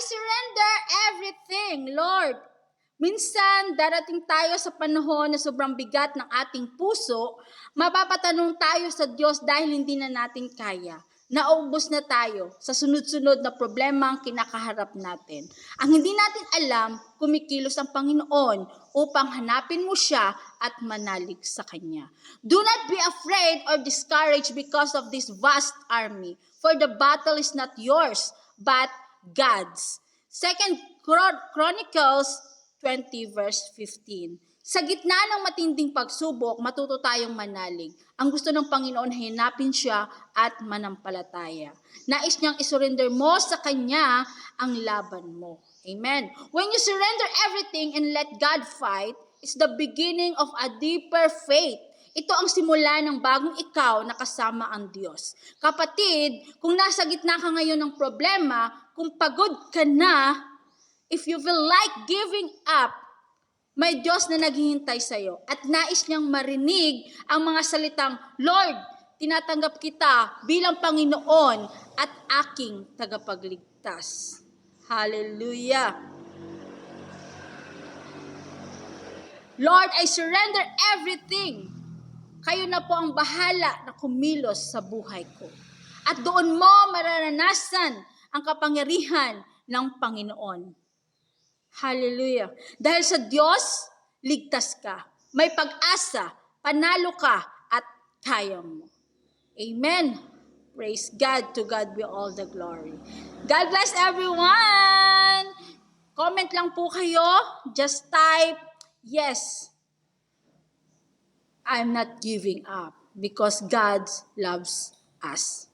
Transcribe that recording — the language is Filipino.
surrender everything, Lord. Minsan, darating tayo sa panahon na sobrang bigat ng ating puso, mapapatanong tayo sa Diyos dahil hindi na natin kaya. Naubos na tayo sa sunod-sunod na problema ang kinakaharap natin. Ang hindi natin alam, kumikilos ang Panginoon upang hanapin mo siya at manalig sa Kanya. Do not be afraid or discouraged because of this vast army, for the battle is not yours, but God's. 2 Chronicles 20 verse 15. Sa gitna ng matinding pagsubok, matuto tayong manalig. Ang gusto ng Panginoon, hanapin siya at manampalataya. Nais niyang isurrender mo sa Kanya ang laban mo. Amen. When you surrender everything and let God fight, it's the beginning of a deeper faith. Ito ang simula ng bagong ikaw na kasama ang Diyos. Kapatid, kung nasa gitna ka ngayon ng problema, kung pagod ka na, if you feel like giving up, may Diyos na naghihintay sa iyo at nais niyang marinig ang mga salitang, Lord, tinatanggap kita bilang Panginoon at aking tagapagligtas. Hallelujah! Lord, I surrender everything. Kayo na po ang bahala na kumilos sa buhay ko. At doon mo mararanasan ang kapangyarihan ng Panginoon. Hallelujah. Dahil sa Diyos, ligtas ka. May pag-asa, panalo ka, at kaya mo. Amen. Praise God. To God be all the glory. God bless everyone. Comment lang po kayo. Just type, yes, I'm not giving up because God loves us.